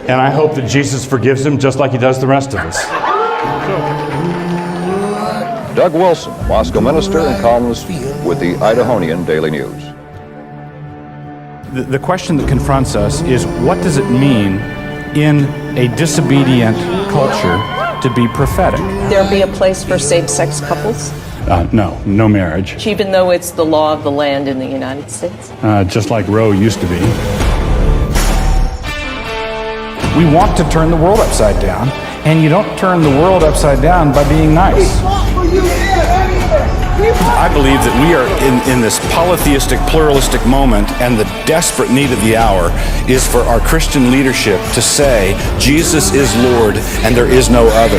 And I hope that Jesus forgives him just like he does the rest of us. Doug Wilson, Moscow minister and columnist with the Idahonian Daily News. The question that confronts us is, what does it mean in a disobedient culture to be prophetic? There be a place for same-sex couples? No marriage. Even though it's the law of the land in the United States? Just like Roe used to be. We want to turn the world upside down, and you don't turn the world upside down by being nice. I believe that we are in this polytheistic, pluralistic moment, and the desperate need of the hour is for our Christian leadership to say, Jesus is Lord, and there is no other.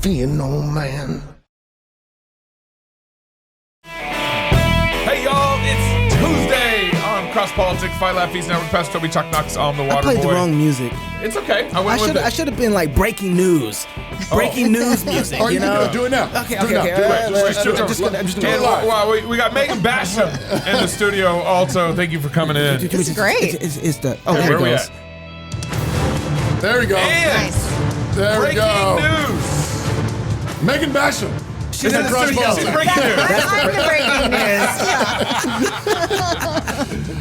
Fear no man. Hey y'all, it's Tuesday on CrossPolitic, Fight Laugh Feast Network. Pastor Toby Chuck Knox on the Water I played Boy. the wrong music. It's okay. I should have been like breaking news. Breaking news music, Oh, you know? do it now. Okay. Do it now. I'm just gonna And do it. wow, we got Megan Basham in the studio also. Thank you for coming in. It's great. It's the there Where it we goes. at? There we go. And There we breaking go. news. Megan Basham. She's in the studio. She's breaking news. I'm the breaking news.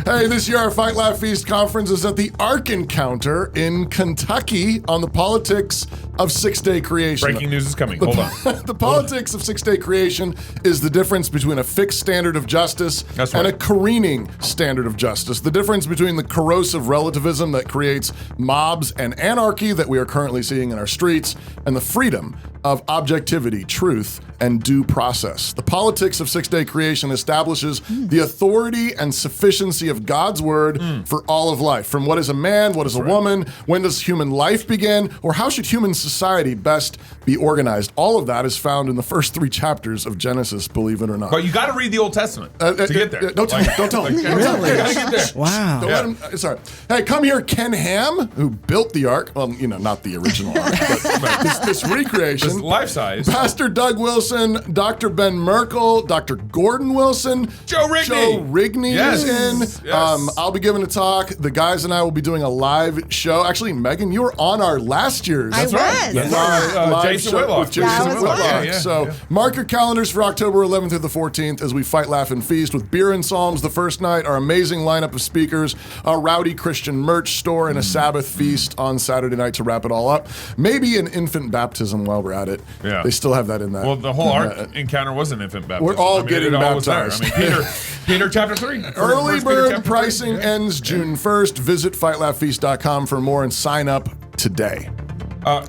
Hey, this year our Fight Laugh Feast conference is at the Ark Encounter in Kentucky on the politics of six-day creation. Breaking news is coming. Hold on. The politics of six-day creation is the difference between a fixed standard of justice and a careening standard of justice. The difference between the corrosive relativism that creates mobs and anarchy that we are currently seeing in our streets and the freedom of objectivity, truth, and due process. The politics of six-day creation establishes the authority and sufficiency of God's word for all of life. From what is a man, what is a woman, when does human life begin, or how should human society best be organized? All of that is found in the first 3 chapters of Genesis, believe it or not. But you got to read the Old Testament to get there. Don't tell him. Don't tell him. Really? You gotta get there. Wow. Don't let him. Sorry. Hey, come here, Ken Ham, who built the ark. Well, not the original ark, but this recreation. This life size. Pastor Doug Wilson, Dr. Ben Merkel, Dr. Gordon Wilson, Joe Rigney. Joe Rigney Yes. is in. Yes. I'll be giving a talk. The guys and I will be doing a live show. Actually, Megan, you were on our last year's. I was. live Jason show Whitlock. with Jason That was Whitlock. fun. Yeah. So mark your calendars for October 11th through the 14th as we fight, laugh, and feast with beer and psalms the first night, our amazing lineup of speakers, a rowdy Christian merch store, and a Sabbath feast on Saturday night to wrap it all up. Maybe an infant baptism while we're at it. Yeah. They still have that in that. Well, the whole Ark encounter was an infant baptism. We're all getting it all was there. baptized. Peter chapter 3. Early First Peter bird chapter pricing 3. ends June 1st. Visit fightlaughfeast.com for more and sign up today.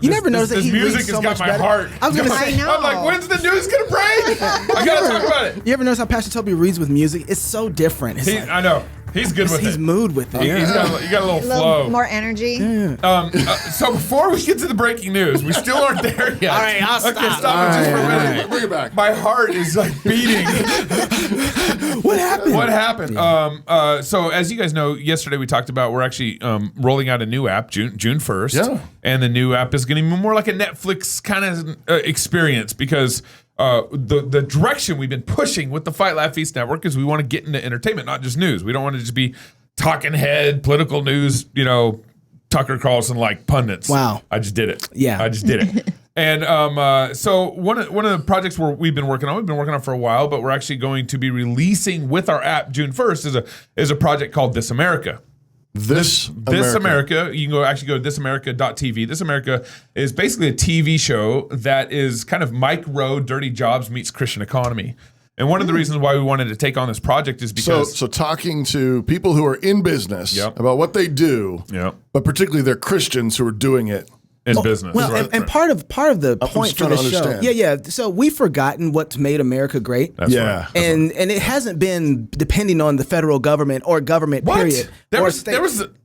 You never noticed that this he music reads has so got much my better. heart. I was gonna I say. know. I'm like, when's the news gonna break? I gotta talk about it. You ever notice how Pastor Toby reads with music? It's so different. It's like, I know. He's good with he's it. moved with it. He got a little A flow. little more energy. So before we get to the breaking news, we still aren't there yet. All right, I'll Okay, stop. stop it just for a minute. Right. Bring it back. My heart is like beating. What happened? What happened? So as you guys know, yesterday we talked about we're actually rolling out a new app June 1st. Yeah. And the new app is going to be more like a Netflix kind of experience because the direction we've been pushing with the Fight Laugh Feast Network is we want to get into entertainment, not just news. We don't want to just be talking head, political news, Tucker Carlson like pundits. Wow. I just did it. Yeah. I just did it. And so one of the projects we've been working on for a while, but we're actually going to be releasing with our app June 1st is a project called This America. This America. You can go to thisamerica.tv. This America is basically a TV show that is kind of Mike Rowe, Dirty Jobs meets Christian economy. And one of the reasons why we wanted to take on this project is because So talking to people who are in business about what they do, but particularly they're Christians who are doing it in business. Well, and part of the point just for trying the to show, understand. So we've forgotten what's made America great. That's Yeah. right. And it hasn't been depending on the federal government or government What? period. There or was state.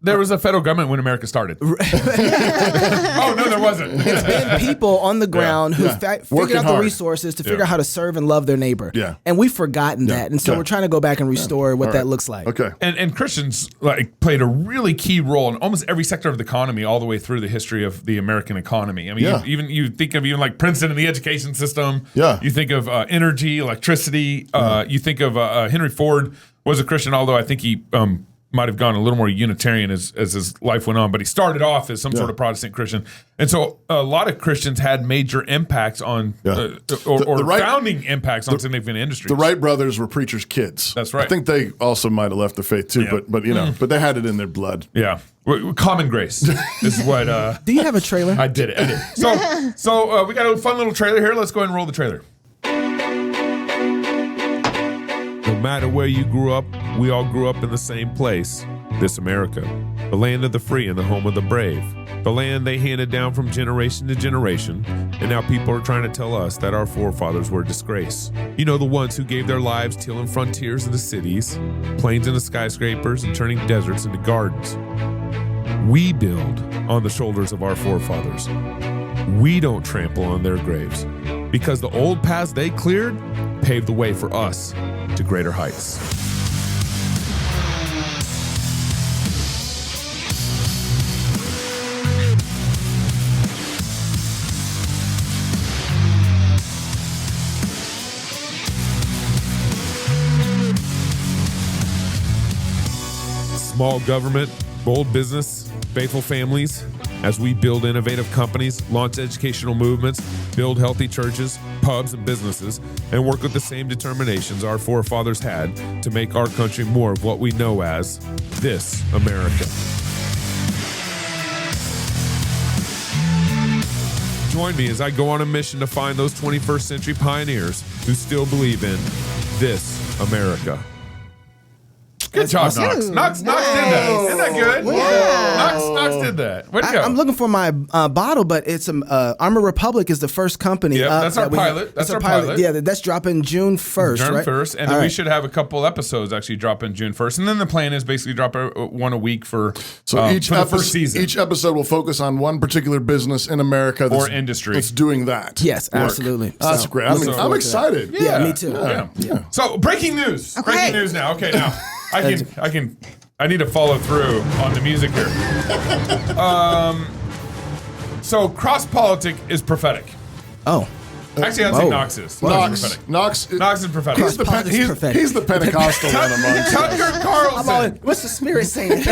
there was a federal government when America started. Oh no, there wasn't. It's been people on the ground who Working figured out the hard. resources to figure out how to serve and love their neighbor. Yeah. And we've forgotten that. And so we're trying to go back and restore what that looks like. Okay. And Christians played a really key role in almost every sector of the economy all the way through the history of the American economy. I mean, Yeah. you think of even like Princeton and the education system. Yeah. You think of energy, electricity. You think of Henry Ford was a Christian, although I think he might have gone a little more Unitarian as his life went on, but he started off as some sort of Protestant Christian. And so a lot of Christians had major impacts on, or founding impacts on significant industries. The Wright brothers were preachers' kids. That's right. I think they also might have left the faith too, but you know, but they had it in their blood. Yeah. Common grace is what. Do you have a trailer? I did. So we got a fun little trailer here. Let's go ahead and roll the trailer. No matter where you grew up, we all grew up in the same place. This America, the land of the free and the home of the brave. The land they handed down from generation to generation, and now people are trying to tell us that our forefathers were a disgrace. You know, the ones who gave their lives tilling frontiers into cities, plains into skyscrapers, and turning deserts into gardens. We build on the shoulders of our forefathers. We don't trample on their graves, because the old paths they cleared paved the way for us to greater heights. Small government, bold business, faithful families, as we build innovative companies, launch educational movements, build healthy churches, pubs, and businesses, and work with the same determinations our forefathers had to make our country more of what we know as this America. Join me as I go on a mission to find those 21st century pioneers who still believe in this America. Good job, Knox. Knox did that. Isn't that good? Knox did that. Way to go. I'm looking for my bottle, but it's Armor Republic is the first company. Yeah, that's our pilot. That's our pilot. Yeah, that's dropping June 1st. June right? 1st, and then we should have a couple episodes actually drop in June 1st, and then the plan is basically drop one a week for the first season. Each episode will focus on one particular business in America or industry that's doing that. Yes, absolutely. That's great. I'm excited. Yeah, me too. Yeah. So breaking news. Okay. Breaking news now. Okay, now. I need to follow through on the music here. So CrossPolitic is prophetic. Oh. Actually, I'd say Knox is. Knox is prophetic. He's the Pentecostal one amongst Tucker Carlson. What's the Spirit saying?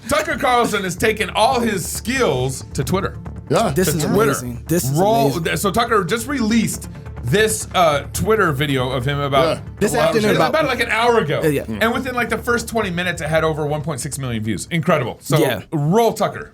Tucker Carlson has taken all his skills to Twitter. Yeah. This is Twitter. amazing. This is amazing. So Tucker just released this Twitter video of him about this afternoon, about like an hour ago. Yeah. And within like the first 20 minutes, it had over 1.6 million views. Incredible. So roll Tucker.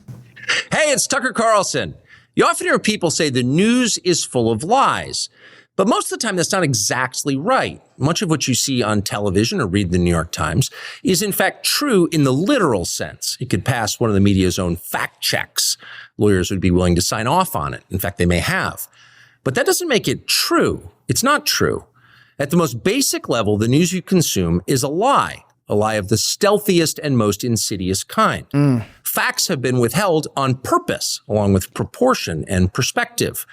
Hey, it's Tucker Carlson. You often hear people say the news is full of lies, but most of the time that's not exactly right. Much of what you see on television or read the New York Times is in fact true in the literal sense. It could pass one of the media's own fact checks. Lawyers would be willing to sign off on it. In fact, they may have. But that doesn't make it true. It's not true. At the most basic level, the news you consume is a lie of the stealthiest and most insidious kind. Facts have been withheld on purpose, along with proportion and perspective.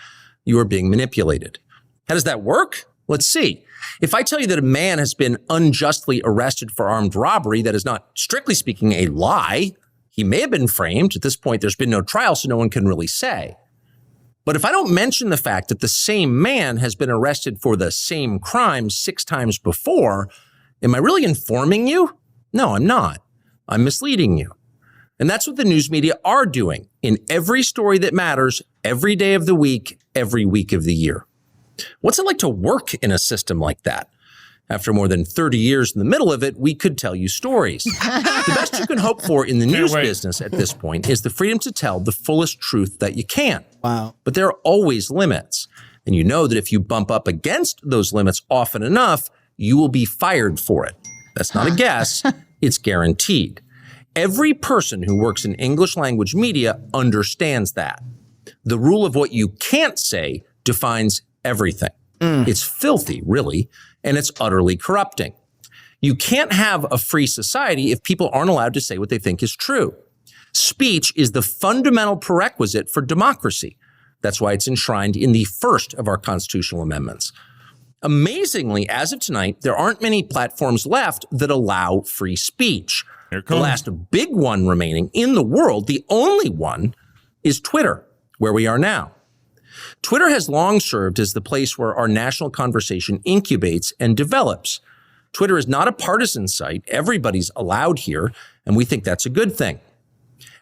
You are being manipulated. How does that work? Let's see. If I tell you that a man has been unjustly arrested for armed robbery, that is not, strictly speaking, a lie. He may have been framed. At this point, there's been no trial, so no one can really say. But if I don't mention the fact that the same man has been arrested for the same crime 6 times before, am I really informing you? No, I'm not. I'm misleading you. And that's what the news media are doing in every story that matters, every day of the week, every week of the year. What's it like to work in a system like that? After more than 30 years in the middle of it, we could tell you stories. The best you can hope for in the news business at this point is the freedom to tell the fullest truth that you can. Wow. But there are always limits. And you know that if you bump up against those limits often enough, you will be fired for it. That's not a guess. It's guaranteed. Every person who works in English language media understands that. The rule of what you can't say defines everything. It's filthy, really, and it's utterly corrupting. You can't have a free society if people aren't allowed to say what they think is true. Speech is the fundamental prerequisite for democracy. That's why it's enshrined in the first of our constitutional amendments. Amazingly, as of tonight, there aren't many platforms left that allow free speech. The last big one remaining in the world, the only one, is Twitter, where we are now. Twitter has long served as the place where our national conversation incubates and develops. Twitter is not a partisan site. Everybody's allowed here, and we think that's a good thing.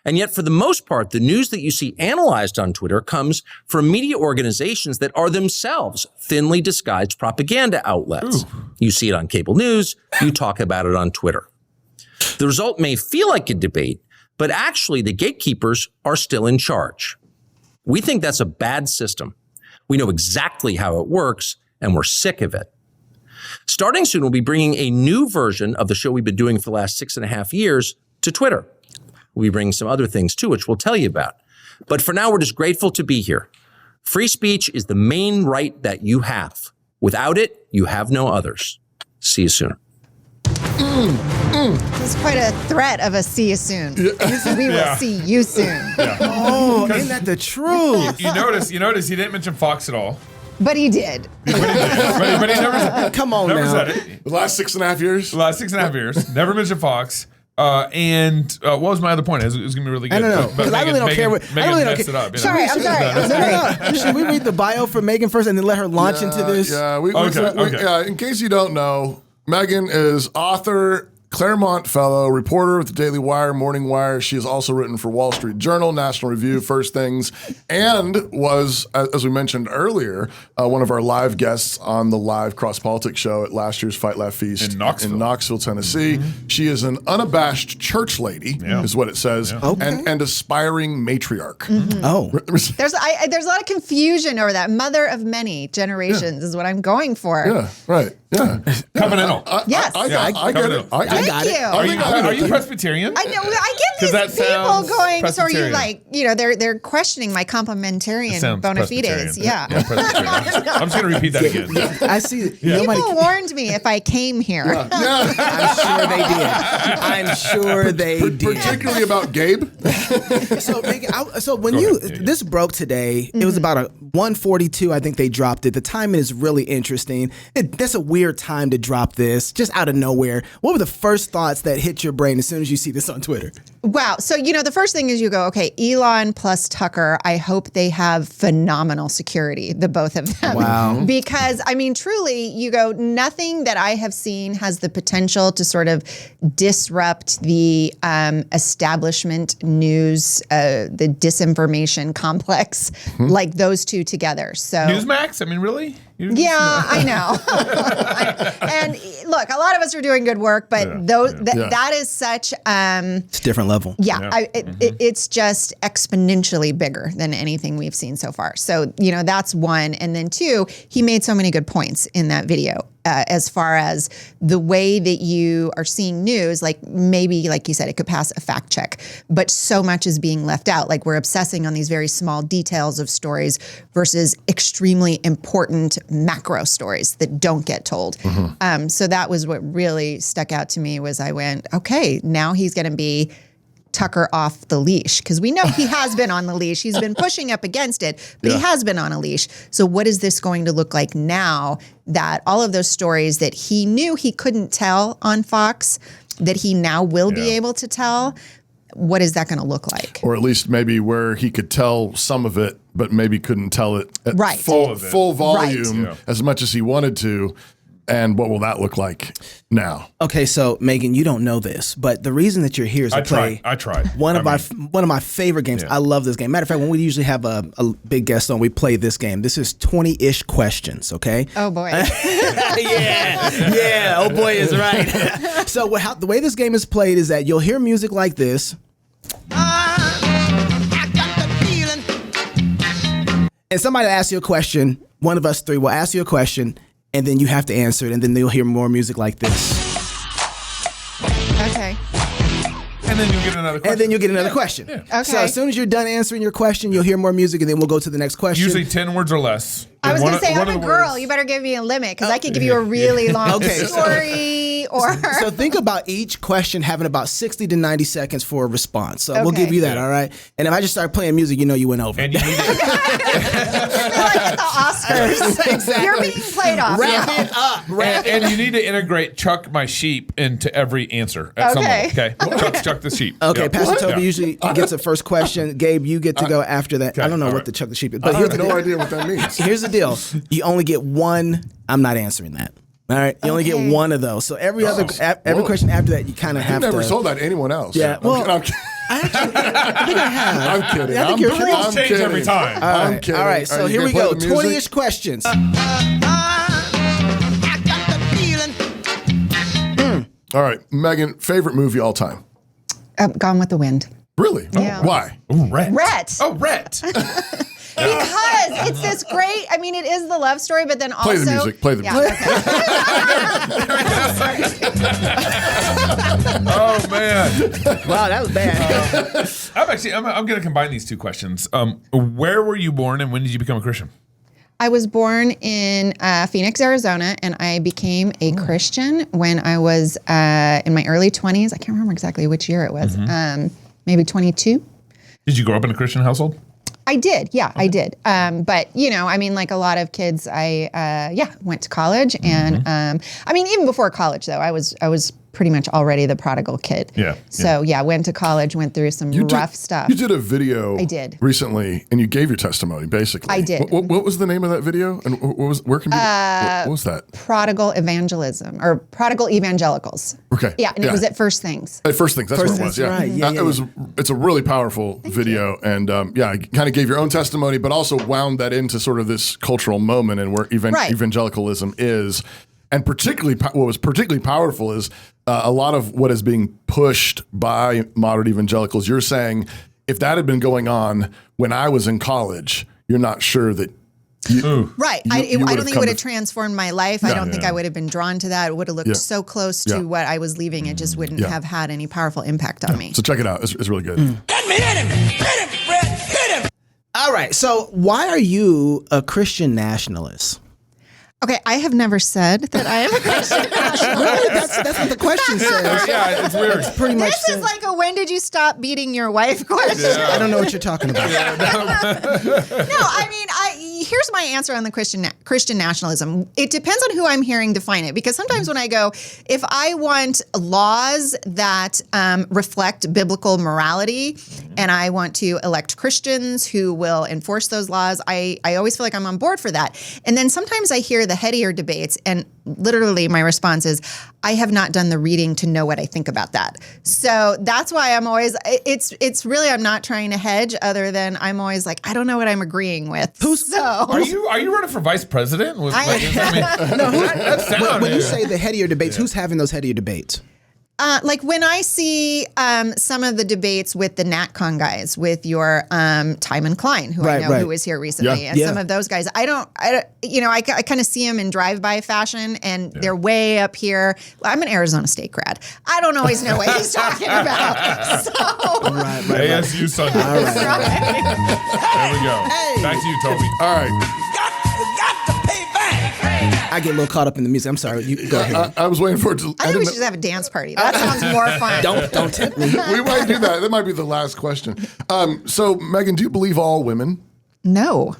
And yet, for the most part, the news that you see analyzed on Twitter comes from media organizations that are themselves thinly disguised propaganda outlets. Ooh. You see it on cable news. You talk about it on Twitter. The result may feel like a debate, but actually the gatekeepers are still in charge. We think that's a bad system. We know exactly how it works, and we're sick of it. Starting soon, we'll be bringing a new version of the show we've been doing for the last 6.5 years to Twitter. We'll be bringing some other things too, which we'll tell you about. But for now, we're just grateful to be here. Free speech is the main right that you have. Without it, you have no others. See you soon. It's quite a threat of a see you soon. Yeah. We will see you soon. Yeah. Oh, isn't that the truth? You notice he didn't mention Fox at all. But he did. But he never said Come on never now. said it. The last 6.5 years? The last 6.5 years. Never mentioned Fox. And what was my other point? It was going to be really good. I don't know. Because I really don't care. Megan messed it up. You know? Sorry, I'm sorry. No. Should we read the bio for Megan first and then let her launch into this? Yeah, Okay. In case you don't know, Megan is author, Claremont Fellow, reporter with the Daily Wire, Morning Wire. She has also written for Wall Street Journal, National Review, First Things, and was, as we mentioned earlier, one of our live guests on the live CrossPolitic show at last year's Fight Laugh Feast in Knoxville, Tennessee. Mm-hmm. She is an unabashed church lady, is what it says, and aspiring matriarch. Mm-hmm. Oh. There's a lot of confusion over that. Mother of many generations is what I'm going for. Yeah, right. Yeah. Covenantal. Yes. I get it. I got it. Thank you. Are you Presbyterian? I know. I get these people going. So are you like, they're questioning my complementarian bona fides. Yeah. I'm just going to repeat that again. I see. People warned me if I came here. I'm sure they did. Particularly about Gabe. So when this broke today, it was about 1:42. I think they dropped it. The timing is really interesting. That's a weird time to drop this, just out of nowhere. What were the first thoughts that hit your brain as soon as you see this on Twitter? Wow. So, the first thing is you go, okay, Elon plus Tucker, I hope they have phenomenal security, the both of them. Wow. Because, truly, you go, nothing that I have seen has the potential to sort of disrupt the establishment news, the disinformation complex, like those two together. So Newsmax? Really? Yeah, I know. And look, a lot of us are doing good work, but that is such it's a different level. Yeah, it's just exponentially bigger than anything we've seen so far. So, that's one. And then two, he made so many good points in that video. As far as the way that you are seeing news, like maybe, like you said, it could pass a fact check, but so much is being left out. Like we're obsessing on these very small details of stories versus extremely important macro stories that don't get told. Mm-hmm. So that was what really stuck out to me was I went, okay, now he's going to be Tucker off the leash, because we know he has been on the leash. He's been pushing up against it, but he has been on a leash. So what is this going to look like now that all of those stories that he knew he couldn't tell on Fox, that he now will be able to tell? What is that going to look like? Or at least maybe where he could tell some of it, but maybe couldn't tell it at full volume as much as he wanted to. And what will that look like now? Okay, so Megan, you don't know this, but the reason that you're here is to play. I tried. One of my favorite games. I love this game. Matter of fact, when we usually have a big guest on, we play this game. This is 20-ish questions. Okay. Oh boy. yeah. Oh boy is right. So the way this game is played is that you'll hear music like this. I got the feeling. And somebody will ask you a question. One of us three will ask you a question. And then you have to answer it, and then you'll hear more music like this. Okay. And then you'll get another question. Yeah. Okay. So as soon as you're done answering your question, you'll hear more music, and then we'll go to the next question. Usually 10 words or less. I was going to say, I'm a girl. You better give me a limit, because I could give you a really long story. movie or. So think about each question having about 60 to 90 seconds for a response. So we'll give you that, all right? And if I just start playing music, you know you went over. And you need to, Like at the Oscars. Exactly. You're being played off. Wrap it up. and you need to integrate Chuck my sheep into every answer at some Okay. level. Okay, Chuck the sheep. Okay, Yeah. Pastor Toby Yeah. usually gets the first question. Gabe, you get to go after that. I don't know all what right. the Chuck the Sheep is. I But here's have the no deal. idea what that means. Here's the deal. You only get one. I'm not answering that. All right, you only get one of those. So every question after that, you kind of I've have never to. told that to anyone else. Yeah, well, I'm kidding. I think I have. I'm kidding. I think I'm you're kidding. right. Rules I'm change kidding. every time. I'm kidding. All right, so Are you here we gonna go. play the music? 20-ish questions. All right, Megan, favorite movie all time? Gone with the Wind. Really? Yeah. Why? Ooh, Rhett. Rhett. Oh, Rhett. Because it's this great, I mean, it is the love story, but then also. Play the music. Play the music. Oh, man. Wow, that was bad. I'm going to combine these two questions. Where were you born and when did you become a Christian? I was born in Phoenix, Arizona, and I became a Christian when I was in my early 20s. I can't remember exactly which year it was. Maybe 22. Did you grow up in a Christian household? I did, yeah, I did. But you know, I mean, like a lot of kids, I went to college, and I mean, even before college, though, I was pretty much already the prodigal kid. Yeah. So yeah, went to college, went through some rough stuff. You did a video. I did. Recently, and you gave your testimony, basically. I did. What was the name of that video? And where can what was that? Prodigal evangelism or prodigal evangelicals. Okay. Yeah, and it was at First Things. At First Things, that's First what it was. Things, Yeah, right. Yeah, It's a really powerful video, and you kind of gave your own testimony, but also wound that into sort of this cultural moment and where evangelicalism is. And particularly, what was particularly powerful is a lot of what is being pushed by modern evangelicals. You're saying if that had been going on when I was in college, you're not sure that. Right. I don't think it would have transformed my life. I don't think Yeah. I would have been drawn to that. It would have looked so close to what I was leaving. It just wouldn't have had any powerful impact on me. So check it out. It's really good. All right, so why are you a Christian nationalist? Okay, I have never said that I am a Christian nationalist. That's what the question says. Yeah, it's weird. Pretty much. This is like a when did you stop beating your wife question. I don't know what you're talking about. No, I mean, here's my answer on the Christian nationalism. It depends on who I'm hearing define it, because sometimes when I go, if I want laws that reflect biblical morality, and I want to elect Christians who will enforce those laws, I always feel like I'm on board for that. And then sometimes I hear the headier debates, and literally my response is, I have not done the reading to know what I think about that. So that's why I'm always, it's really, I'm not trying to hedge, other than I'm always like, I don't know what I'm agreeing with. Are you running for vice president? When When you say the headier debates, who's having those headier debates? Like when I see some of the debates with the NatCon guys, with your Timon Klein, who I know who was here recently, and some of those guys, I kind of see them in drive-by fashion, and they're way up here. I'm an Arizona State grad. I don't always know what he's talking about. So, ASU Sunday. All right. There we go. Back to you, Toby. All right. I get a little caught up in the music. I'm sorry. You go ahead. I was waiting for it to. I think we should just have a dance party. That sounds more fun. Don't tempt me. We might do that. That might be the last question. So, Megan, do you believe all women? No.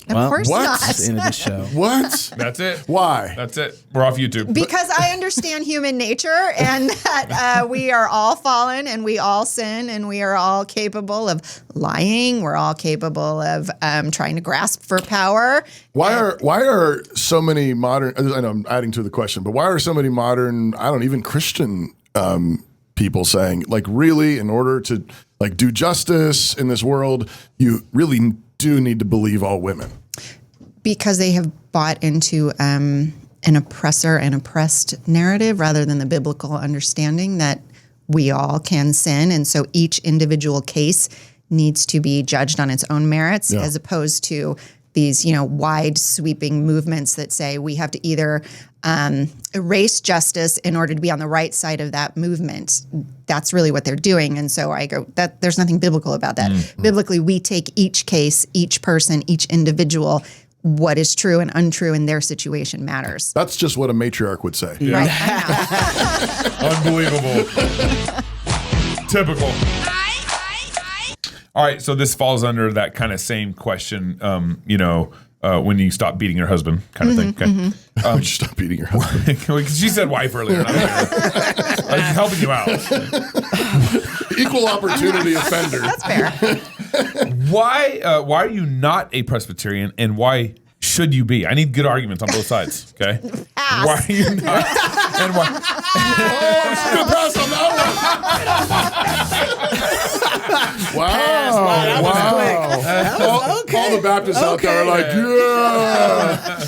Of course what? not. That's the end of the show. What? That's it. Why? That's it. We're off YouTube. Because I understand human nature, and that we are all fallen, and we all sin, and we are all capable of lying. We're all capable of trying to grasp for power. Why are so many modern? I know I'm adding to the question, but why are so many modern? I don't even Christian people saying, like, really, in order to like do justice in this world, you really do need to believe all women? Because they have bought into an oppressor and oppressed narrative rather than the biblical understanding that we all can sin. And so each individual case needs to be judged on its own merits, as opposed to these, wide sweeping movements that say we have to either erase justice in order to be on the right side of that movement. That's really what they're doing. And so I go, that there's nothing biblical about that. Biblically, we take each case, each person, each individual, what is true and untrue in their situation matters. That's just what a matriarch would say. Right? I know. Unbelievable. Typical. All right, so this falls under that kind of same question, when you stop beating your husband kind of thing. Okay. Would you stop beating your husband? She said wife earlier. And I was helping you out. Equal opportunity offender. That's fair. Why are you not a Presbyterian, and why should you be? I need good arguments on both sides. Okay. Pass. Why are you not? And why? She's gonna pass on that one. Wow. All the Baptists out there are like,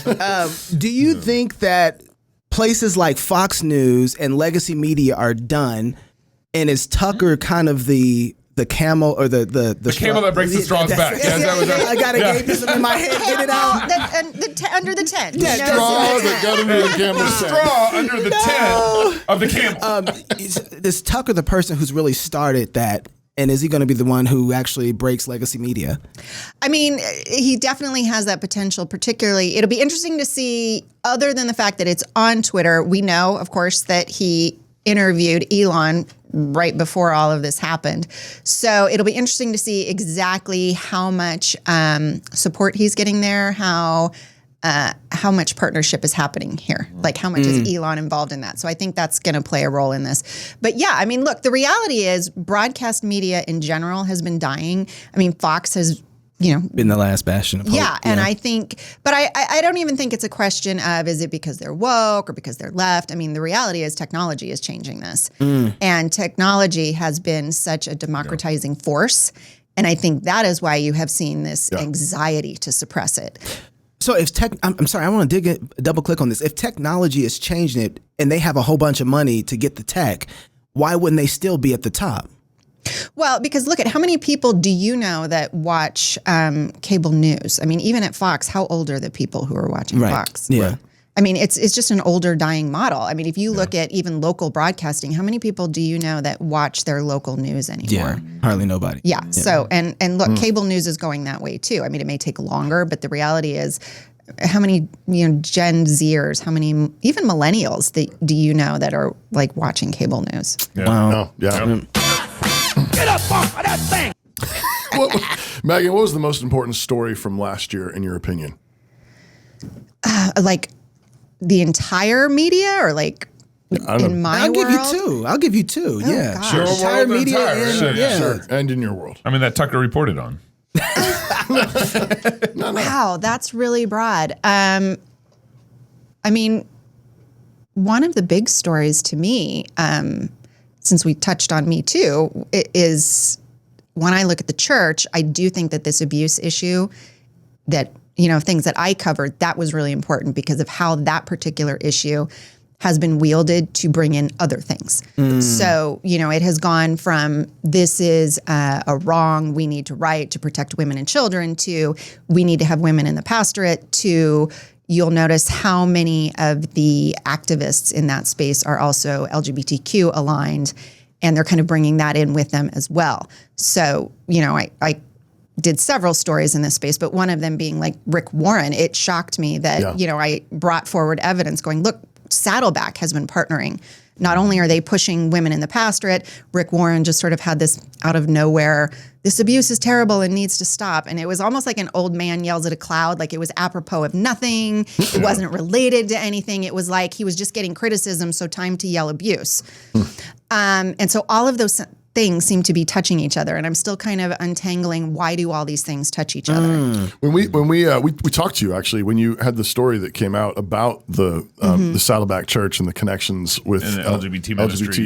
yeah. Do you think that places like Fox News and legacy media are done, and is Tucker kind of the camel or the camel that breaks the straws back? I gotta get this in my head. Get it out. Under the tent. Straw that got him in the camel's tent. Straw under the tent of the camel. Is Tucker the person who's really started that? And is he going to be the one who actually breaks legacy media? I mean, he definitely has that potential, particularly. It'll be interesting to see, other than the fact that it's on Twitter. We know, of course, that he interviewed Elon right before all of this happened. So it'll be interesting to see exactly how much support he's getting there, how much partnership is happening here. Like, how much is Elon involved in that? So I think that's going to play a role in this. But yeah, I mean, look, the reality is broadcast media in general has been dying. I mean, Fox has, been the last bastion of hope. Yeah, and I think, but I don't even think it's a question of, is it because they're woke or because they're left? I mean, the reality is technology is changing this. And technology has been such a democratizing force. And I think that is why you have seen this anxiety to suppress it. So if I'm sorry, I want to double click on this. If technology is changing it and they have a whole bunch of money to get the tech, why wouldn't they still be at the top? Well, because look at how many people do you know that watch cable news? I mean, even at Fox, how old are the people who are watching Fox? Yeah. I mean, it's just an older, dying model. I mean, if you look at even local broadcasting, how many people do you know that watch their local news anymore? Yeah, hardly nobody. Yeah. So, and look, cable news is going that way too. I mean, it may take longer, but the reality is, how many Gen Zers, how many even millennials do you know that are like watching cable news? Yeah. Wow. Oh, yeah. Get up off of that thing! Megan, what was the most important story from last year, in your opinion? Like the entire media, or like in my world? I'll give you two. Yeah, gosh. sure. Your Entire world, media. Sure. And in your world. I mean, that Tucker reported on. Wow, that's really broad. I mean, one of the big stories to me, since we touched on Me Too, is when I look at the church, I do think that this abuse issue, that, things that I covered, that was really important because of how that particular issue has been wielded to bring in other things. So, it has gone from this is a wrong, we need to right to protect women and children, to we need to have women in the pastorate, to you'll notice how many of the activists in that space are also LGBTQ aligned, and they're kind of bringing that in with them as well. So, I did several stories in this space, but one of them being like Rick Warren. It shocked me that, I brought forward evidence going, look, Saddleback has been partnering. Not only are they pushing women in the pastorate, Rick Warren just sort of had this out of nowhere, this abuse is terrible and needs to stop. And it was almost like an old man yells at a cloud, like it was apropos of nothing. It wasn't related to anything. It was like he was just getting criticism, so time to yell abuse. And so all of those things seem to be touching each other, and I'm still kind of untangling why do all these things touch each other. When we talked to you actually when you had the story that came out about the Saddleback Church and the connections with LGBT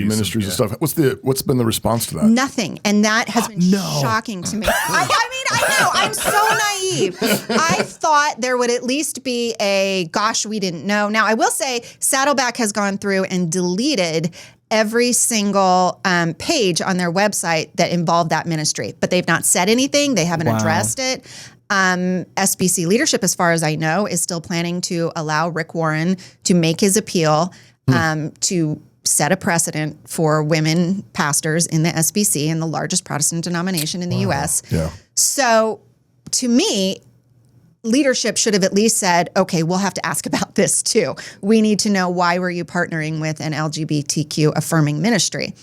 ministries and stuff. What's been the response to that? Nothing, and that has been shocking to me. I know I'm so naive. I thought there would at least be a gosh, we didn't know. Now I will say Saddleback has gone through and deleted every single page on their website that involved that ministry, but they've not said anything. They haven't addressed it. SBC leadership, as far as I know, is still planning to allow Rick Warren to make his appeal to set a precedent for women pastors in the SBC, and the largest Protestant denomination in the U.S. Yeah. So to me, leadership should have at least said, okay, we'll have to ask about this too. We need to know, why were you partnering with an LGBTQ affirming ministry?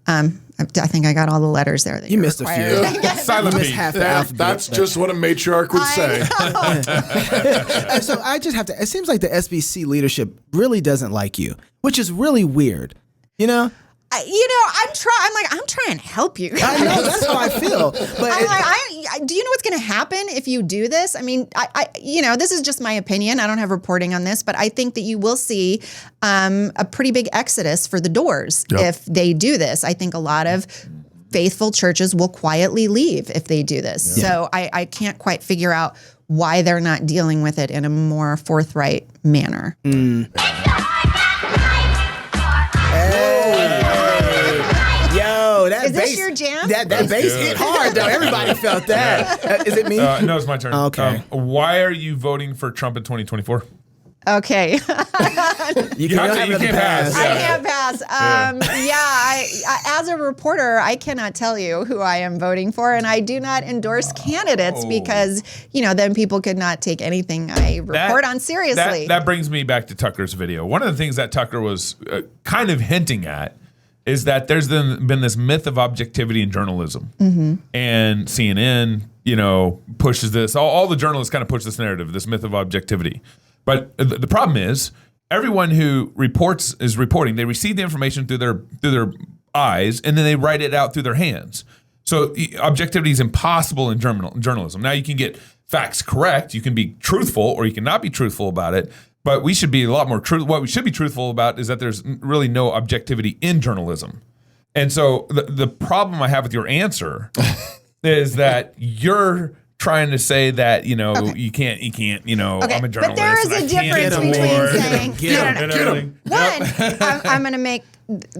I think I got all the letters there. That you missed a few. Silent You missed P. half the alphabet. That's just what a matriarch would say. And so I just have to, it seems like the SBC leadership really doesn't like you, which is really weird. You know? I'm trying to help you. I know, that's how I feel. But do you know what's going to happen if you do this? I mean, this is just my opinion. I don't have reporting on this, but I think that you will see a pretty big exodus for the doors if they do this. I think a lot of faithful churches will quietly leave if they do this. Yeah. So I can't quite figure out why they're not dealing with it in a more forthright manner. Mm. Is this your jam? That bass hit hard, though. Everybody felt that. Is it me? No, it's my turn. Okay. Why are you voting for Trump in 2024? Okay. You can't pass. I can't pass. As a reporter, I cannot tell you who I am voting for, and I do not endorse candidates because, then people could not take anything I report on seriously. That brings me back to Tucker's video. One of the things that Tucker was kind of hinting at is that there's been this myth of objectivity in journalism. Mm-hmm. And CNN, pushes this. All the journalists kind of push this narrative, this myth of objectivity. But the problem is, everyone who is reporting. They receive the information through their eyes, and then they write it out through their hands. So objectivity is impossible in journalism. Now you can get facts correct, you can be truthful, or you can not be truthful about it. But we should be a lot more truthful. What we should be truthful about is that there's really no objectivity in journalism. And so the problem I have with your answer is that you're trying to say that, you can't, I'm a journalist. But there is a difference between saying, I'm going to make,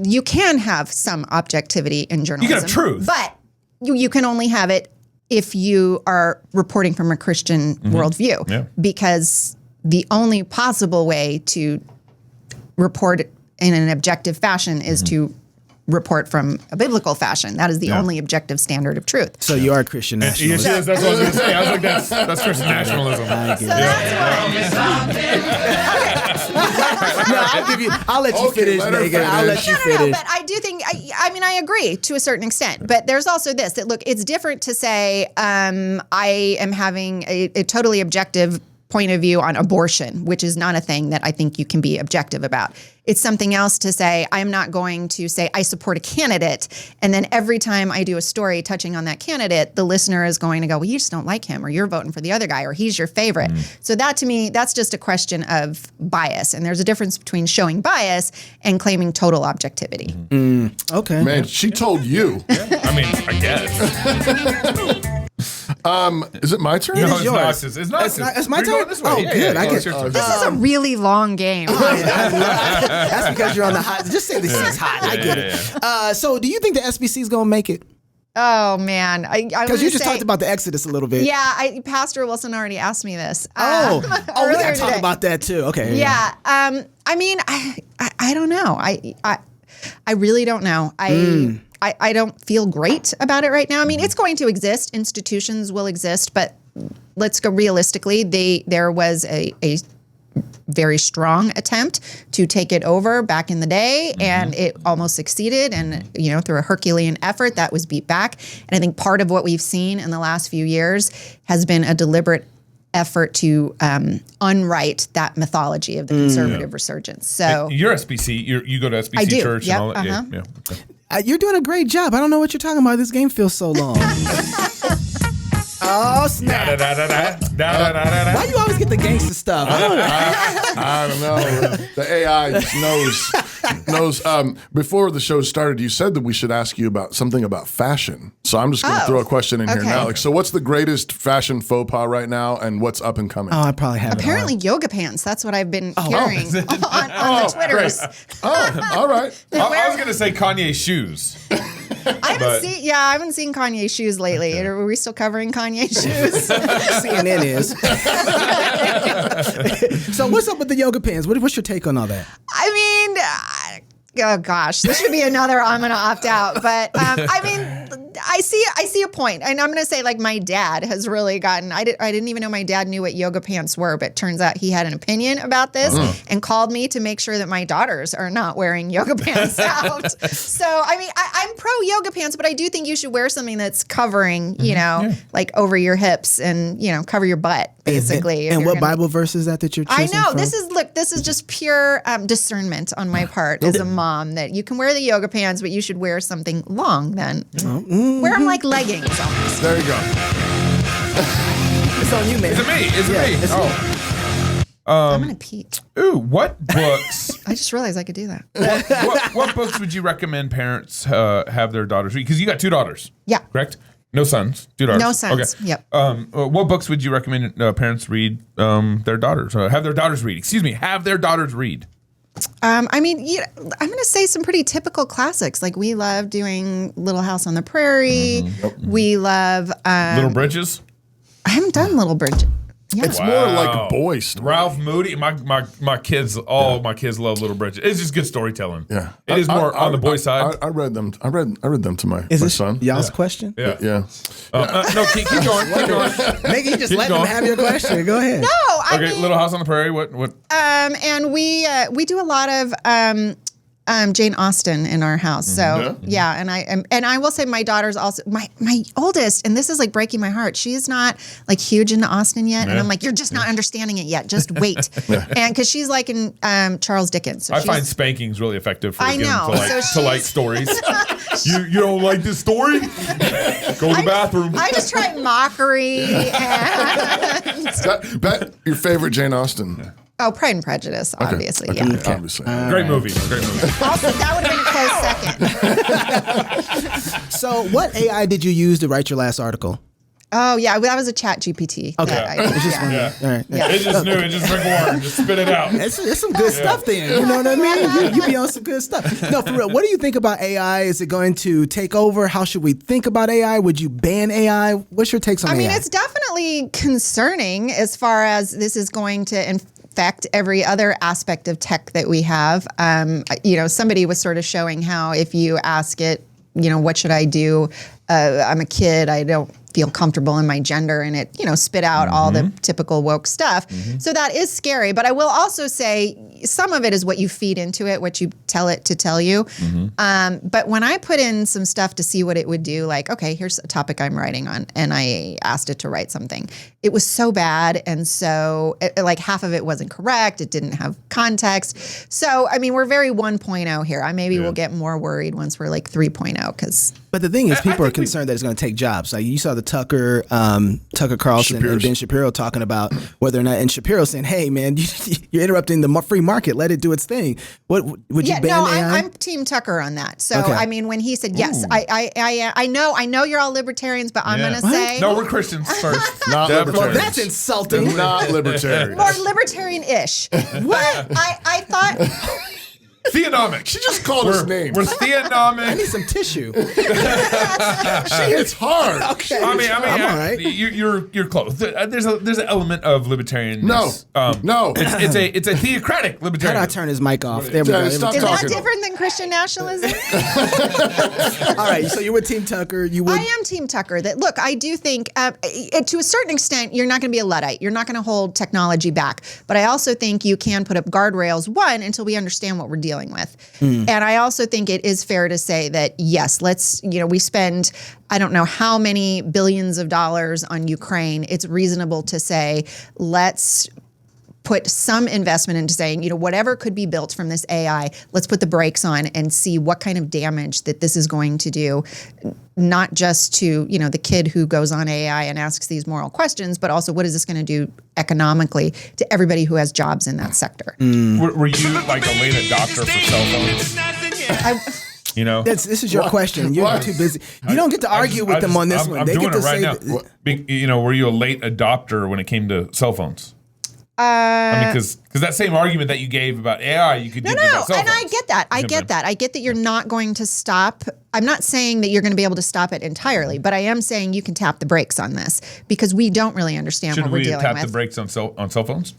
you can have some objectivity in journalism. You can have truth. But you can only have it if you are reporting from a Christian worldview. Yeah. Because the only possible way to report in an objective fashion is to report from a biblical fashion. That is the only objective standard of truth. So you are a Christian nationalist. Yes, that's what I was going to say. I was like, that's Christian nationalism. I'll let you finish, Megan. I'll let you finish. No, but I do think, I agree to a certain extent. But there's also this, that look, it's different to say, I am having a totally objective point of view on abortion, which is not a thing that I think you can be objective about. It's something else to say, I'm not going to say I support a candidate, and then every time I do a story touching on that candidate, the listener is going to go, well, you just don't like him, or you're voting for the other guy, or he's your favorite. So that, to me, that's just a question of bias. And there's a difference between showing bias and claiming total objectivity. Okay. Man, she told you. I guess. Is it my turn? No, it's not. It's my turn. This is a really long game. That's because you're on the hot. Just say the seat's hot. I get it. So, do you think the SBC is going to make it? Oh man, because you just talked about the Exodus a little bit. Yeah, Pastor Wilson already asked me this. We got to talk about that too. Okay. Yeah. I don't know. I really don't know. I don't feel great about it right now. I mean, it's going to exist. Institutions will exist, but let's go realistically. There was a very strong attempt to take it over back in the day, and it almost succeeded. And through a Herculean effort, that was beat back. And I think part of what we've seen in the last few years has been a deliberate effort to unwrite that mythology of the conservative resurgence. So you're SBC. You go to SBC church and all that. Yeah. Okay. You're doing a great job. I don't know what you're talking about. This game feels so long. Oh, snap. Why you always get the gangster stuff? I don't know. The AI knows. Before the show started, you said that we should ask you about something about fashion. So I'm just going to throw a question in here now. So what's the greatest fashion faux pas right now, and what's up and coming? Oh, I probably have apparently yoga pants. That's what I've been hearing on the Twitters. All right. I was going to say Kanye shoes. I haven't seen Kanye shoes lately. Okay. Are we still covering Kanye shoes? CNN is. So what's up with the yoga pants? What's your take on all that? Oh gosh, this should be another I'm going to opt out. But I I see a point, and I'm going to say like my dad has really gotten. I didn't even know my dad knew what yoga pants were, but turns out he had an opinion about this and called me to make sure that my daughters are not wearing yoga pants out. So I mean, I'm pro yoga pants, but I do think you should wear something that's covering, like over your hips and cover your butt basically. And what Bible verse is that you're choosing? I know from? this is just pure discernment on my part as a mom that you can wear the yoga pants, but you should wear something long then. Wear them like leggings almost. There you go. It's on you, man. Is it me? Is it me? I'm going to pee. Ooh, what books? I just realized I could do that. what books would you recommend parents have their daughters read? Because you got 2 daughters. Yeah. Correct? No sons. 2 daughters. No sons. Okay. Yep. What books would you recommend parents read their daughters? Have their daughters read. Excuse me. Have their daughters read. I mean, I'm going to say some pretty typical classics. Like we love doing Little House on the Prairie. We love Little Bridges. I haven't done Little Bridges. Yeah. It's more like boy story. Ralph Moody. My kids. All my kids love Little Bridges. It's just good storytelling. Yeah, it is more on the boy side. I read them. I read them to my son. Y'all's question? Yeah. No, keep going. Keep going. Maybe you just let them have your question. Go ahead. No, I mean, Little House on the Prairie. What? And we do a lot of Jane Austen in our house. So and I will say my daughter's also my oldest, and this is like breaking my heart. She's not like huge into Austen yet, and I'm like, you're just not understanding it yet. Just wait. And because she's like in Charles Dickens. So I find spankings really effective for I know. to like stories. You don't like this story? Go to the bathroom. I just try mockery and Bet your favorite Jane Austen. Oh, Pride and Prejudice, obviously. Okay. Yeah. Obviously. Great movie. Also, that would have been a close second. So, what AI did you use to write your last article? Oh, yeah. That was a chat GPT. Okay. Yeah. All right. Yeah. It just knew it. Just drink water. Just spit it out. It's some good stuff then. You know what I mean? You be on some good stuff. No, for real. What do you think about AI? Is it going to take over? How should we think about AI? Would you ban AI? What's your takes on AI? I mean, it's definitely concerning as far as this is going to affect every other aspect of tech that we have. Somebody was sort of showing how if you ask it, what should I do? I'm a kid. I don't feel comfortable in my gender, and it, spit out all the typical woke stuff. So that is scary. But I will also say some of it is what you feed into it, what you tell it to tell you. But when I put in some stuff to see what it would do, like, okay, here's a topic I'm writing on, and I asked it to write something. It was so bad, and so like half of it wasn't correct. It didn't have context. So, I mean, we're very 1.0 here. I maybe will get more worried once we're like 3.0 because. But the thing is, people are concerned that it's going to take jobs. Like you saw the Tucker Carlson and Ben Shapiro talking about whether or not, and Shapiro saying, "Hey, man, you're interrupting the free market. Let it do its thing." What would you ban AI? I'm Team Tucker on that. So I mean, when he said yes, I know you're all libertarians, but I'm going to say no, we're Christians first. Not libertarians. Well, that's insulting. Not libertarians. more libertarian-ish. What? I thought. Theonomic. She just called us names. We're theonomic. I need some tissue. It's hard. Okay. I mean, I'm all right. You're close. There's an element of libertarianism. No. It's a theocratic How do libertarian. I turn his mic off? There we go. Stop Is that talking. different than Christian nationalism? All right, so you were Team Tucker. You would. I am Team Tucker. That look, I do think to a certain extent you're not going to be a Luddite. You're not going to hold technology back. But I also think you can put up guardrails until we understand what we're dealing with. And I also think it is fair to say that yes, we spend I don't know how many billions of dollars on Ukraine. It's reasonable to say let's put some investment into saying, whatever could be built from this AI, let's put the brakes on and see what kind of damage that this is going to do, not just to, the kid who goes on AI and asks these moral questions, but also what is this going to do economically to everybody who has jobs in that sector. Were you like a late adopter for cell phones? This is your question. You're too busy. You don't get to argue with them on this one. I'm They doing get to it right say now. Were you a late adopter when it came to cell phones? Because that same argument that you gave about AI, you could do about cell phones. And I get that. I get that you're not going to stop. I'm not saying that you're going to be able to stop it entirely, but I am saying you can tap the brakes on this because we don't really understand what we're dealing with. Should we tap the brakes on cell phones?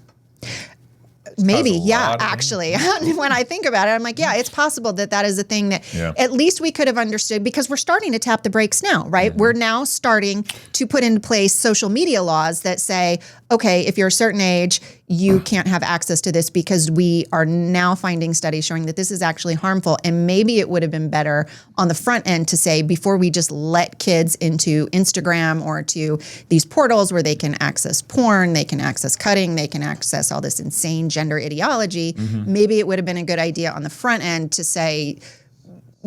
maybe, That's a yeah, lot of actually. When I think about it, I'm like, yeah, it's possible that is a thing that at least we could have understood, because we're starting to tap the brakes now, right? We're now starting to put into place social media laws that say, okay, if you're a certain age, you can't have access to this, because we are now finding studies showing that this is actually harmful. And maybe it would have been better on the front end to say, before we just let kids into Instagram or to these portals where they can access porn, they can access cutting, they can access all this insane gender ideology, maybe it would have been a good idea on the front end to say,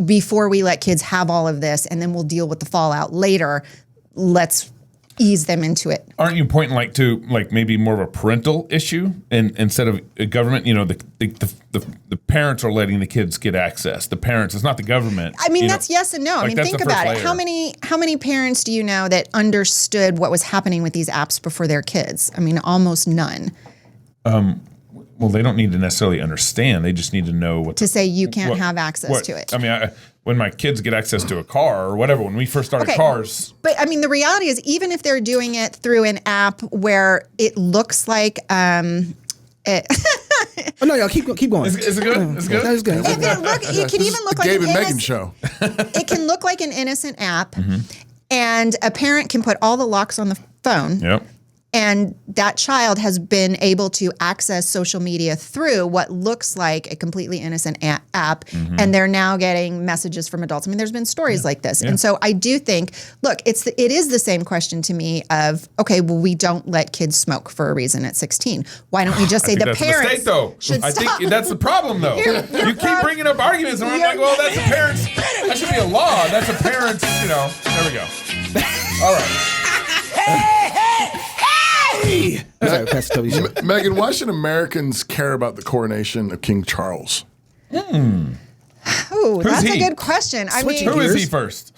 before we let kids have all of this and then we'll deal with the fallout later, let's ease them into it. Aren't you pointing to maybe more of a parental issue instead of a government? You know, the parents are letting the kids get access. The parents, it's not the government. I mean, that's yes and no. I mean, think about it. Layer. How many parents do you know that understood what was happening with these apps before their kids? I mean, almost none. Well, they don't need to necessarily understand. They just need to know what to say you can't have access to it. I mean, when my kids get access to a car or whatever, when we first started cars. But I mean, the reality is, even if they're doing it through an app where it looks like, oh no, y'all keep going. Is it good? Is it good? That is good. It can even look like Gabe an and Megan show. It can look like an innocent app, and a parent can put all the locks on the phone. Yep. And that child has been able to access social media through what looks like a completely innocent app, and they're now getting messages from adults. I mean, there's been stories like this. And so I do think, look, it is the same question to me of, okay, well, we don't let kids smoke for a reason at 16. Why don't we just say the that's parents a mistake, though. I think that's the problem, though. You keep bringing up arguments, and I'm like, well, that's a parent's, that should be a law. That's a parent's, there we go. All right. Megan, why should Americans care about the coronation of King Charles? Oh, that's a good question. I mean, who is he first?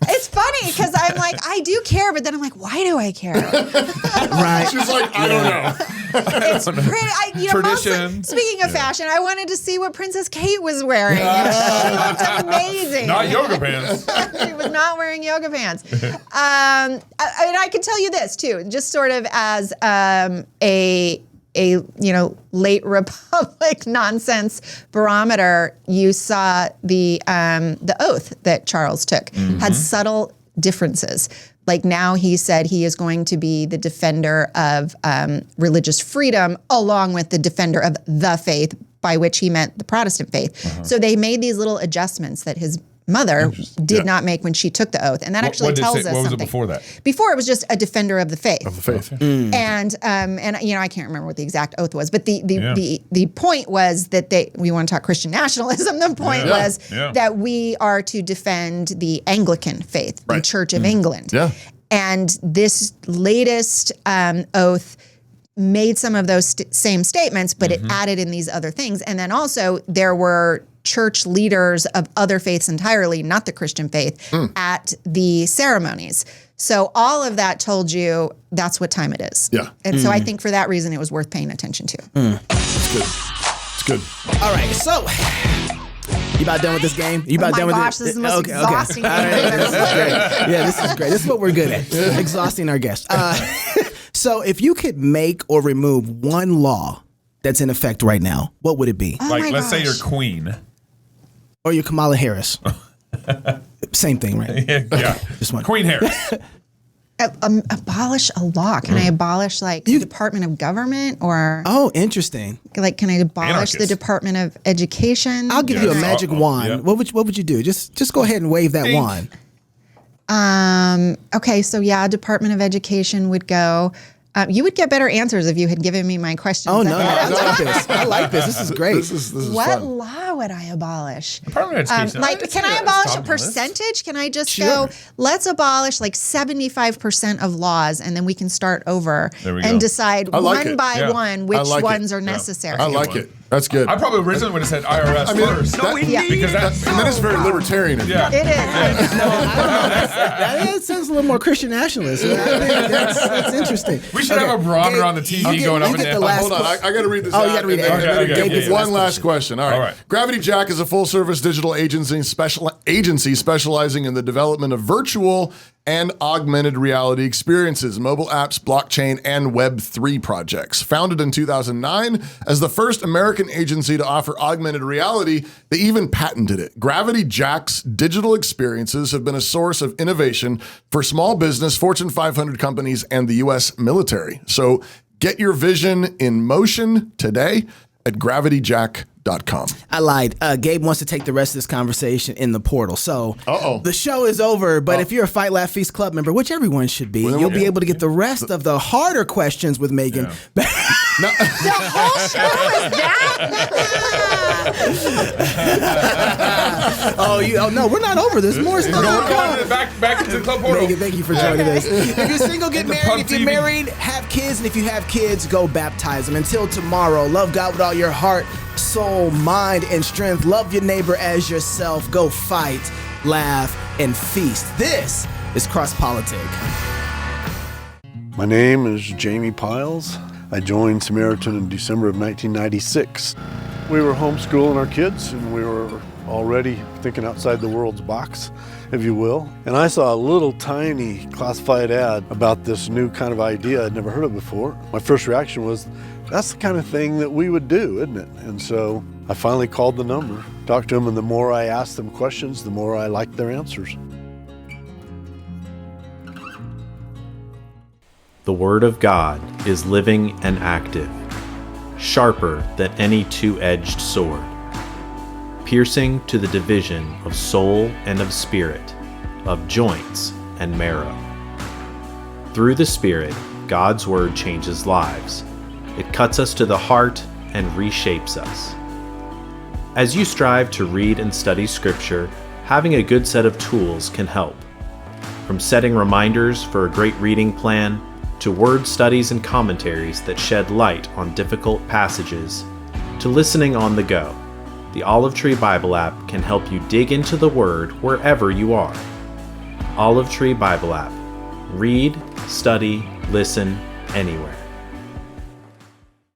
It's funny because I'm like, I do care, but then I'm like, why do I care? Right. She's like, I don't know. It's pretty. Tradition. Mostly, speaking of fashion, I wanted to see what Princess Kate was wearing. She looked amazing. Not yoga pants. She was not wearing yoga pants. I can tell you this too, just sort of as a late Republic nonsense barometer. You saw the oath that Charles took had subtle differences. Like now he said he is going to be the defender of religious freedom along with the defender of the faith, by which he meant the Protestant faith. So they made these little adjustments that his mother did not make when she took the oath, and that actually tells us something. What was it before that? Before it was just a defender of the faith. Of the faith. And I can't remember what the exact oath was, but the point was that we want to talk Christian nationalism. The point was that we are to defend the Anglican faith, the Church of England. Yeah. And this latest oath made some of those same statements, but it added in these other things. And then also there were church leaders of other faiths entirely, not the Christian faith, at the ceremonies. So all of that told you that's what time it is. Yeah. And so I think for that reason, it was worth paying attention to. It's good. All right, so you about done with this game? You about done with this is the most exhausting game. All right, this is great. Yeah, this is great. This is what we're good at, exhausting our guests. So if you could make or remove one law that's in effect right now, what would it be? Let's say you're queen. Or you're Kamala Harris. Same thing, right? Yeah. Just one. Queen Harris. Abolish a law. Can I abolish the Department of Government or? Oh, interesting. Can I abolish the Department of Education? I'll give you a magic wand. Yeah. What would you do? Just go ahead and wave that wand. Okay, so Department of Education would go. You would get better answers if you had given me my questions. Oh no, I like this. I like this. This is great. This is what fun. law would I abolish? Department of Education. Can I abolish a percentage? Can I just go? Let's abolish 75% of laws, and then we can start over and decide one by one which ones are necessary. I like it. That's good. I probably originally would have said IRS first. Because that is very libertarian. Yeah. It is. That sounds a little more Christian nationalist. I think that's interesting. We should have a barometer on the TV going up and down. Hold on, I got to read this out. Oh, you got to read it. One last question. All right. Gravity Jack is a full-service digital agency specializing in the development of virtual and augmented reality experiences, mobile apps, blockchain, and Web3 projects. Founded in 2009 as the first American agency to offer augmented reality, they even patented it. Gravity Jack's digital experiences have been a source of innovation for small business, Fortune 500 companies, and the U.S. military. So get your vision in motion today at gravityjack.com. I lied. Gabe wants to take the rest of this conversation in the portal. So the show is over, but if you're a Fight Laugh Feast Club member, which everyone should be, you'll be able to get the rest of the harder questions with Megan. The whole show is that? Oh no, we're not over. There's more stuff. Back into the club portal. Megan, thank you for joining us. If you're single, get married. If you're married, have kids. And if you have kids, go baptize them. Until tomorrow, love God with all your heart, soul, mind, and strength. Love your neighbor as yourself. Go fight, laugh, and feast. This is CrossPolitic. My name is Jamie Piles. I joined Samaritan in December of 1996. We were homeschooling our kids, and we were already thinking outside the world's box, if you will. And I saw a little tiny classified ad about this new kind of idea I'd never heard of before. My first reaction was, that's the kind of thing that we would do, isn't it? And so I finally called the number, talked to them, and the more I asked them questions, the more I liked their answers. The Word of God is living and active, sharper than any two-edged sword, piercing to the division of soul and of spirit, of joints and marrow. Through the Spirit, God's Word changes lives. It cuts us to the heart and reshapes us. As you strive to read and study Scripture, having a good set of tools can help. From setting reminders for a great reading plan, to word studies and commentaries that shed light on difficult passages, to listening on the go, the Olive Tree Bible app can help you dig into the Word wherever you are. Olive Tree Bible app. Read, study, listen, anywhere.